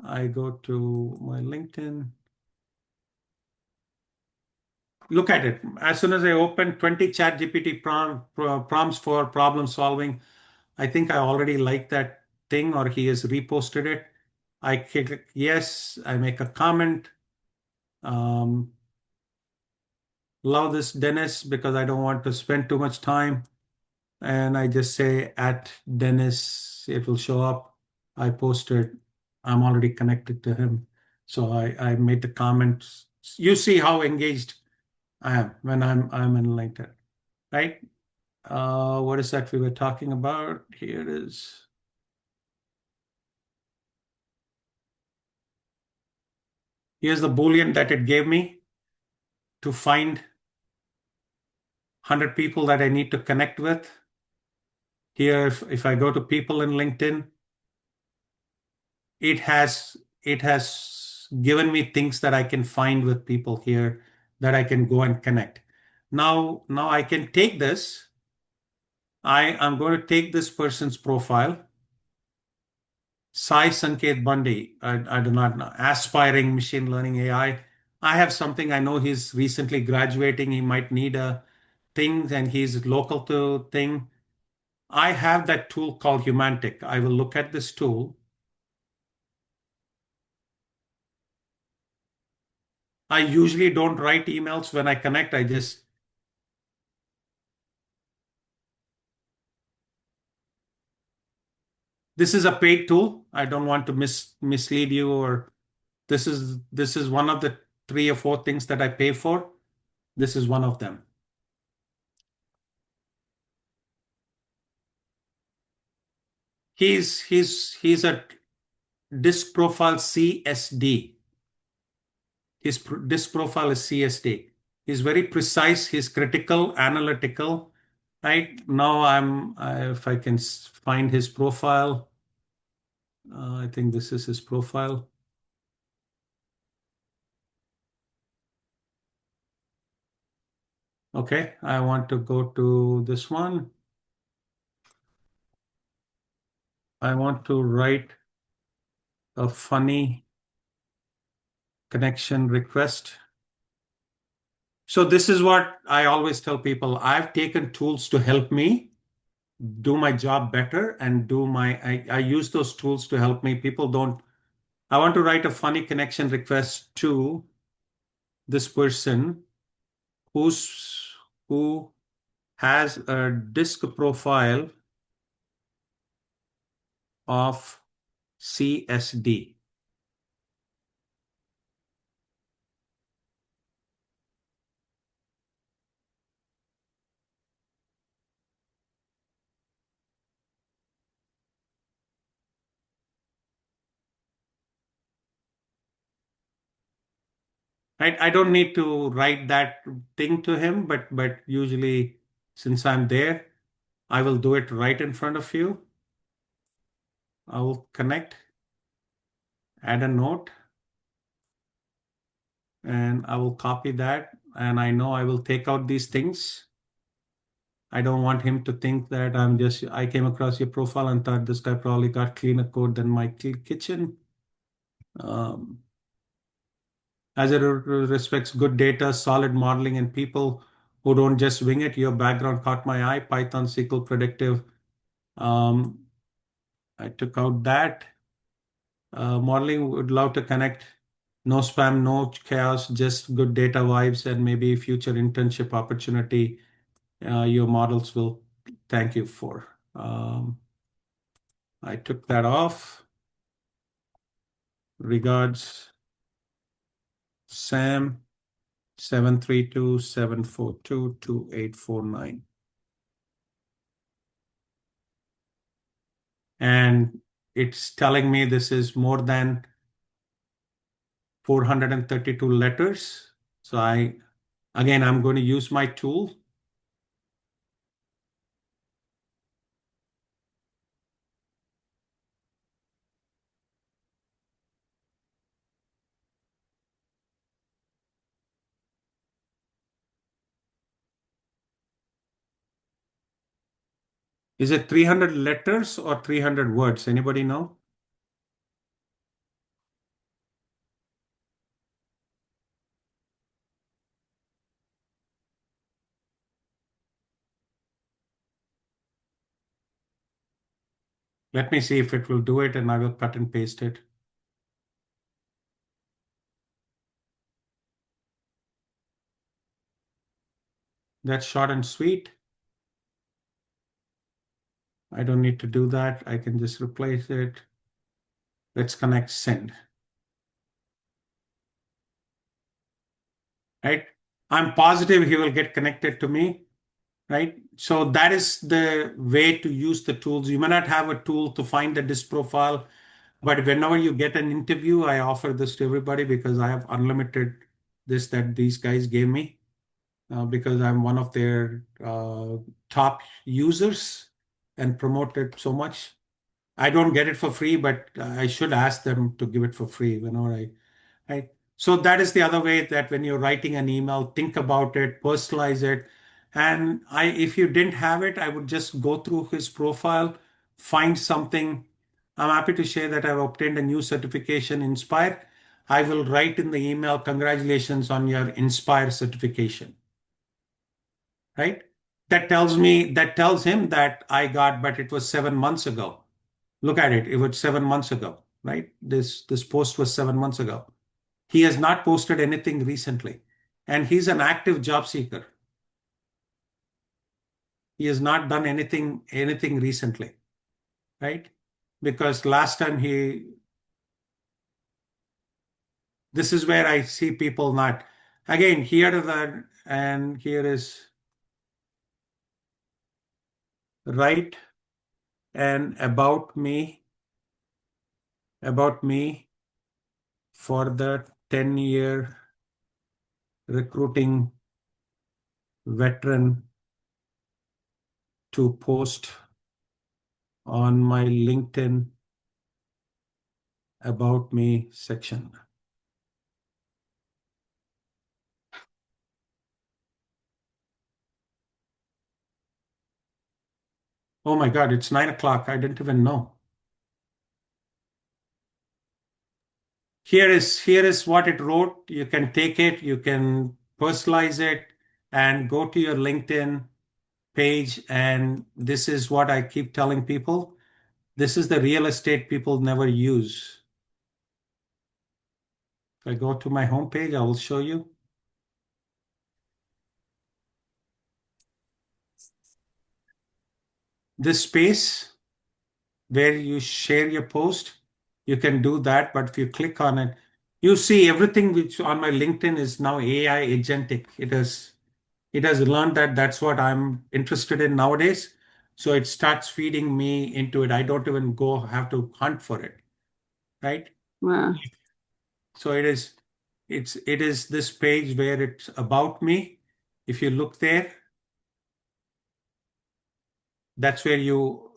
I go to my LinkedIn. Look at it. As soon as I open 20 ChatGPT prompts for problem solving, I think I already like that thing or he has reposted it. I click yes, I make a comment. Um, Love this, Dennis, because I don't want to spend too much time. And I just say at Dennis, it will show up. I posted, I'm already connected to him. So I made the comments. You see how engaged I am when I'm in LinkedIn, right? What is that we were talking about? Here it is. Here's the Boolean that it gave me to find 100 people that I need to connect with. Here, if I go to people in LinkedIn, it has given me things that I can find with people here that I can go and connect. Now I can take this. I am going to take this person's profile. Sai Sanket Bundy. I do not know. Aspiring machine learning AI. I have something. I know he's recently graduating. He might need a thing and he's local to thing. I have that tool called Humantic. I will look at this tool. I usually don't write emails when I connect. This is a paid tool. I don't want to mislead you or this is one of the 3 or 4 things that I pay for. This is one of them. He's a disk profile CSD. His disk profile is CSD. He's very precise. He's critical, analytical. Right now, if I can find his profile, I think this is his profile. Okay, I want to go to this one. I want to write a funny connection request. So this is what I always tell people. I've taken tools to help me do my job better and I use those tools to help me. People don't. I want to write a funny connection request to this person who has a disk profile of CSD. I don't need to write that thing to him, but usually since I'm there, I will do it right in front of you. I will connect, add a note, and I will copy that. And I know I will take out these things. I don't want him to think that I came across your profile and thought this guy probably got cleaner code than my kitchen. Um, as it respects good data, solid modeling, and people who don't just wing it, your background caught my eye. Python, SQL, predictive. Um, I took out that. Modeling would love to connect. No spam, no chaos, just good data vibes, and maybe future internship opportunity. Your models will thank you for. I took that off. Regards, Sam, 732-742-2849. And it's telling me this is more than 432 letters. So I'm going to use my tool. Is it 300 letters or 300 words? Anybody know? Let me see if it will do it and I will cut and paste it. That's short and sweet. I don't need to do that. I can just replace it. Let's connect send. Right? I'm positive he will get connected to me. Right? So that is the way to use the tools. You may not have a tool to find the disk profile, but whenever you get an interview, I offer this to everybody because I have unlimited this that these guys gave me because I'm one of their top users and promote it so much. I don't get it for free, but I should ask them to give it for free whenever I. So that is the other way that when you're writing an email, think about it, personalize it. And if you didn't have it, I would just go through his profile, find something. I'm happy to share that I've obtained a new certification, Inspire. I will write in the email, congratulations on your Inspire certification, right? That tells him that I got, but it was 7 months ago. Look at it. It was 7 months ago, right? This post was 7 months ago. He has not posted anything recently, and he's an active job seeker. He has not done anything recently, right? Because last time this is where I see people not. Again, here are and here is right and about me for the 10-year recruiting veteran to post on my LinkedIn about me section. Oh my God, it's 9 o'clock. I didn't even know. Here is what it wrote. You can take it, you can personalize it, and go to your LinkedIn page. And this is what I keep telling people. This is the real estate people never use. If I go to my homepage, I will show you. this space where you share your post, you can do that. But if you click on it, you see everything which on my LinkedIn is now AI agentic. It has learned that that's what I'm interested in nowadays. So it starts feeding me into it. I don't even go have to hunt for it, right? Wow. So it is this page where it's about me. If you look there, that's where you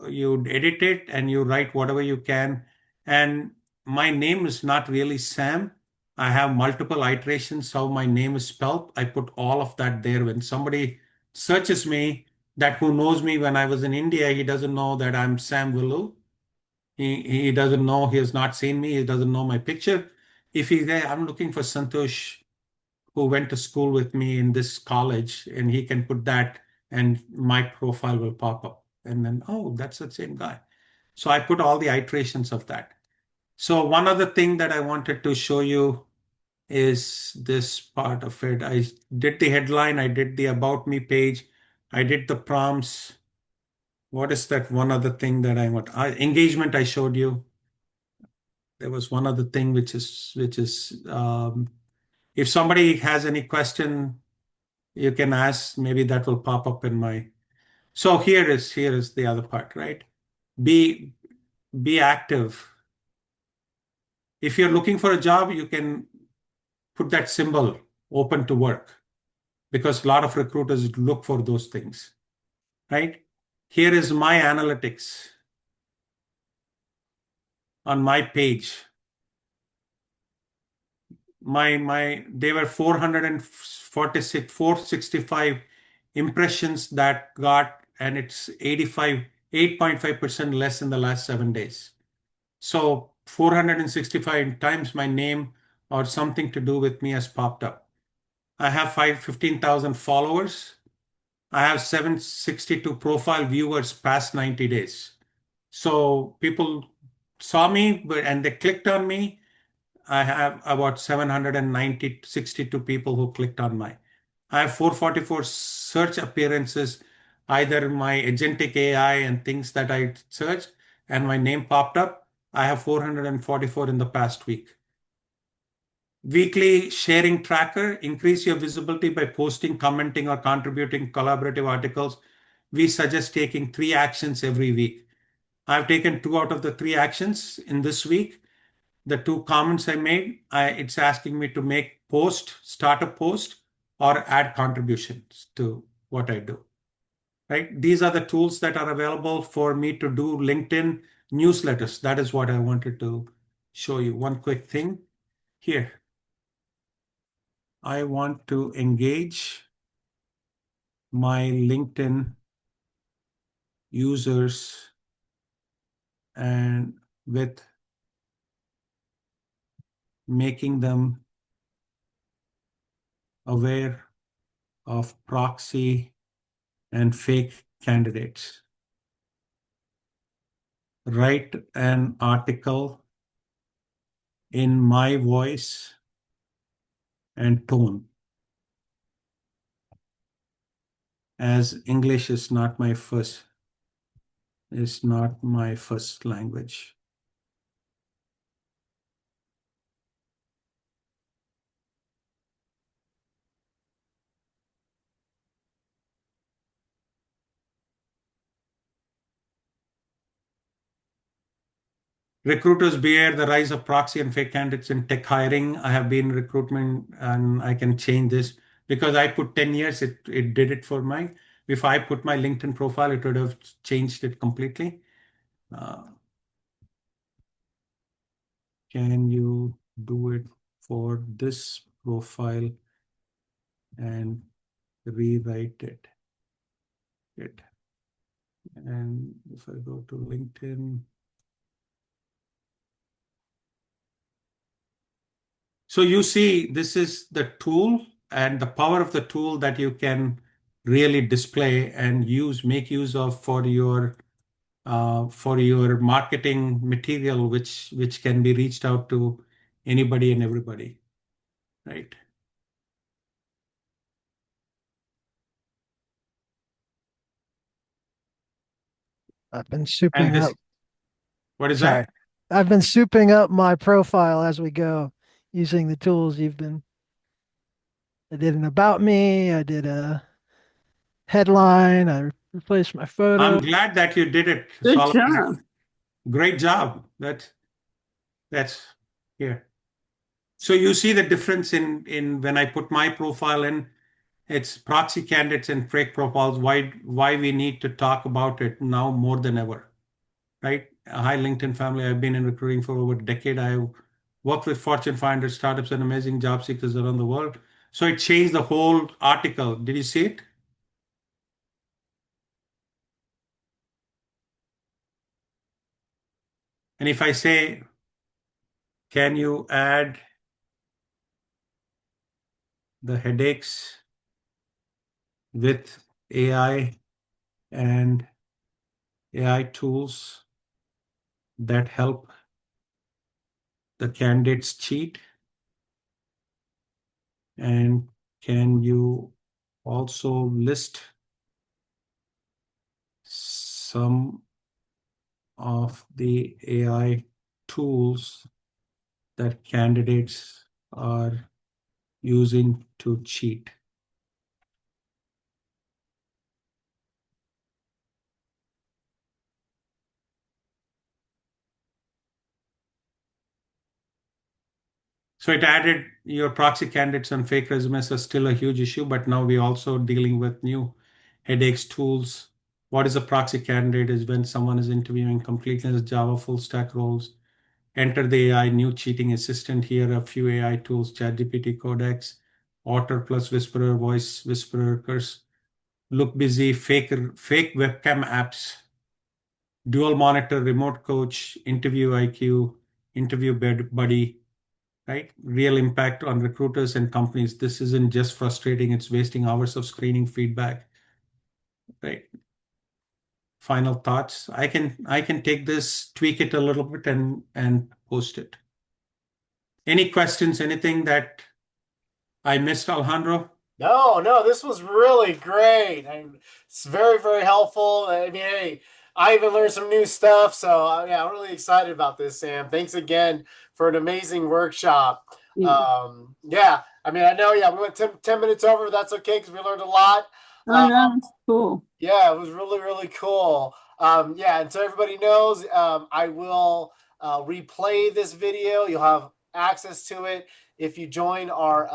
edit it and you write whatever you can. And my name is not really Sam. I have multiple iterations how my name is spelled. I put all of that there. When somebody searches me, that who knows me when I was in India, he doesn't know that I'm Sam Willu. He doesn't know, he has not seen me, he doesn't know my picture. If he's there, I'm looking for Santosh who went to school with me in this college, and he can put that and my profile will pop up. And then, oh, that's the same guy. So I put all the iterations of that. So one other thing that I wanted to show you is this part of it. I did the headline, I did the about me page, I did the prompts. What is that one other thing that I want? Engagement I showed you. There was one other thing which is if somebody has any question, you can ask. Maybe that will pop up in my. So here is the other part, right? Be be active. If you're looking for a job, you can put that symbol open to work because a lot of recruiters look for those things, right? Here is my analytics on my page. My they were 446 465 impressions that got, and it's 8.5% less in the last 7 days. So 465 times my name or something to do with me has popped up. I have 15,000 followers. I have 762 profile viewers past 90 days. So people saw me and they clicked on me. I have about 762 people who clicked on my. I have 444 search appearances, either my agentic AI and things that I searched, and my name popped up. I have 444 in the past week. Weekly sharing tracker, increase your visibility by posting, commenting, or contributing collaborative articles. We suggest taking 3 actions every week. I've taken 2 out of the 3 actions in this week. The 2 comments I made, it's asking me to start a post, or add contributions to what I do. Right? These are the tools that are available for me to do LinkedIn newsletters. That is what I wanted to show you. One quick thing here. I want to engage my LinkedIn users and with making them aware of proxy and fake candidates. Write an article in my voice and tone, as English is not my first language. Recruiters beware the rise of proxy and fake candidates in tech hiring. I have been in recruitment and I can change this because I put 10 years, it did it for me. If I put my LinkedIn profile, it would have changed it completely. Can you do it for this profile and rewrite it? And if I go to LinkedIn, so you see, this is the tool and the power of the tool that you can really display and make use of for your marketing material, which can be reached out to anybody and everybody, right? I've been And souping this, up. what is Sorry. that? I've been souping up my profile as we go using the tools you've been. I did an about me. I did a headline. I replaced my photo. I'm glad that you did it, Good Solomon. job. Great job. That's here. So you see the difference in when I put my profile in, it's proxy candidates and fake profiles. Why we need to talk about it now more than ever, right? Hi, LinkedIn family. I've been in recruiting for over a decade. I've worked with Fortune 500 startups and amazing job seekers around the world. So it changed the whole article. Did you see it? And if I say, can you add the headaches with AI and AI tools that help the candidates cheat? And can you also list some of the AI tools that candidates are using to cheat? So it added your proxy candidates and fake resumes are still a huge issue, but now we're also dealing with new headaches tools. What is a proxy candidate is when someone is interviewing completely as Java full stack roles. Enter the AI new cheating assistant here, a few AI tools, ChatGPT, Codex, Otter plus Whisperer, Voice Whisperer, Curse, Look Busy, fake webcam apps, dual monitor, remote coach, interview IQ, interview buddy, right? Real impact on recruiters and companies. This isn't just frustrating, it's wasting hours of screening feedback, right? Final thoughts. I can take this, tweak it a little bit and post it. Any questions, anything that I missed, Alejandro? No, this was really great. It's very, very helpful. I mean, hey, I even learned some new stuff. So, yeah, I'm really excited about this, Sam. Thanks again for an amazing workshop. Yeah. Yeah, I mean, I know, yeah, we went 10 minutes over, but that's okay because we learned a lot. Oh, Uh, no, that's cool. yeah, it was really, really cool. Yeah, and so everybody knows, I will replay this video. You'll have access to it if you join our,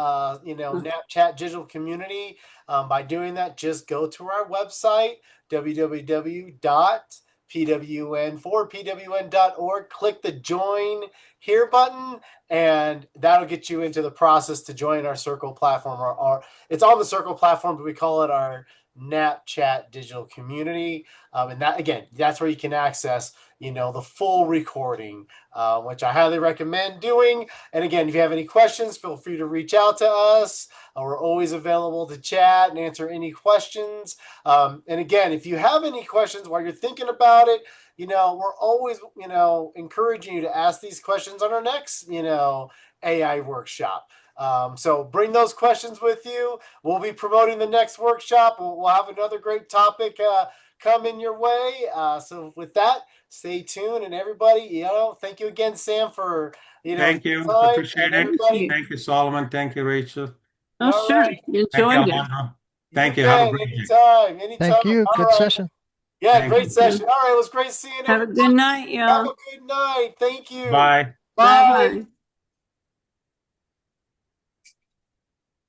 Snapchat digital community. By doing that, just go to our website, www.pwn4pwn.org, click the join here button, and that'll get you into the process to join our Circle platform. Or it's on the Circle platform, but we call it our Snapchat digital community. And that, again, that's where you can access, the full recording, which I highly recommend doing. And again, if you have any questions, feel free to reach out to us. We're always available to chat and answer any questions. And again, if you have any questions while you're thinking about it, we're always, encouraging you to ask these questions on our next, AI workshop. So bring those questions with you. We'll be promoting the next workshop. We'll have another great topic coming your way. So with that, stay tuned, and everybody, thank you again, Sam, for Thank your you. time, Appreciate and it. Thank everybody. you. Thank you, Solomon. Thank you, Rachel. Oh, All sure. right, Thank you, Enjoyed it. Alejandro. you Thank you. Have a bet. great day. Anytime, anytime. Thank you. All Good right. session. Yeah, Thank great you. session. All right, it was great seeing Have a everybody. good night, Have y'all. a good night. Thank you. Bye. Bye Bye. bye.